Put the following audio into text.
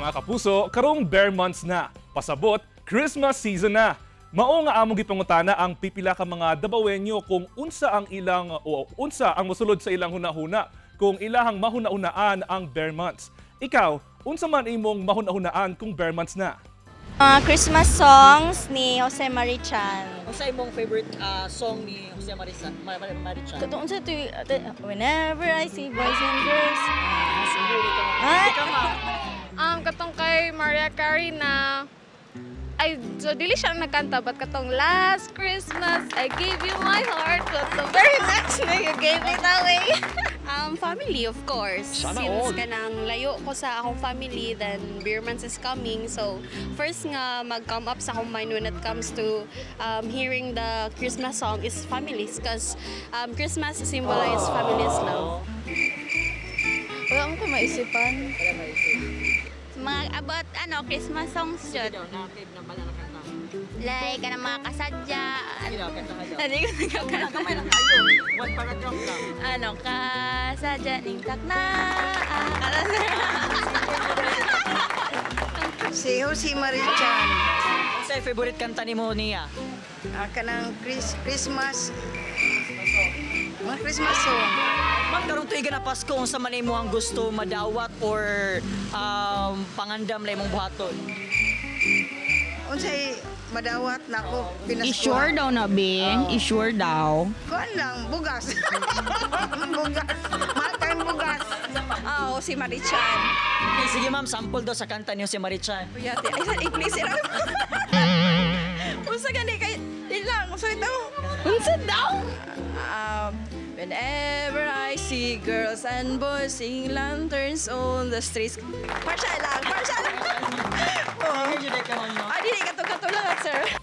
Mga kapuso, karong bare months na. Pasabot, Christmas season na. Mao nga among gipangutana ang pipila ka mga Dabawenyo kung unsa ang ilang o unsa ang mosulod sa ilang hunahuna kung ilahang mahuna-unaan ang bare months. Ikaw, unsa man imong mahuna-unaan kung bare months na? Christmas songs ni Jose Marichan. Kung sa imong favorite song ni Jose Marichan? Katong unsa to whenever I see boys and girls. Katong kay Mariah Carey na ay so dili siya nagkanta but katong last Christmas I gave you my heart but the very next day you gave it away. Family, of course. Sana Since all. kanang layo ko sa akong family, then beer months is coming. So, first nga mag-come up sa akong mind when it comes to hearing the Christmas song is families. Because Christmas symbolize family's love. Wala mo ko maisipan. Mga about Christmas songs yun. Like mga kasadya. Hindi ko nagkakanta. Kamay lang kayo. One paragraph lang. Kasadya ning takna. Si Jose Marichan, Kung sa favorite kanta ni mo niya? kanang Christmas, mga Christmas song. Man karong tuiga na Pasko, unsa man imo ang gusto madawat or pangandam la imong buhaton? Unsay madawat na ako Pinasko. I-sure daw na, Bing. I-sure daw. Kuan lang, bugas. Bugas. Matang bugas. Jose Marichan. Okay, sige ma'am, sample daw sa kanta niyo si Marichan. Kuyate, ay sa English ira. Unsa gani kay ilang usulit daw. Unsa daw? Whenever I see girls and boys singing lanterns on the streets. Partial lang, partial lang. Medyo day ka man, no? Ay, dili kato lang, sir.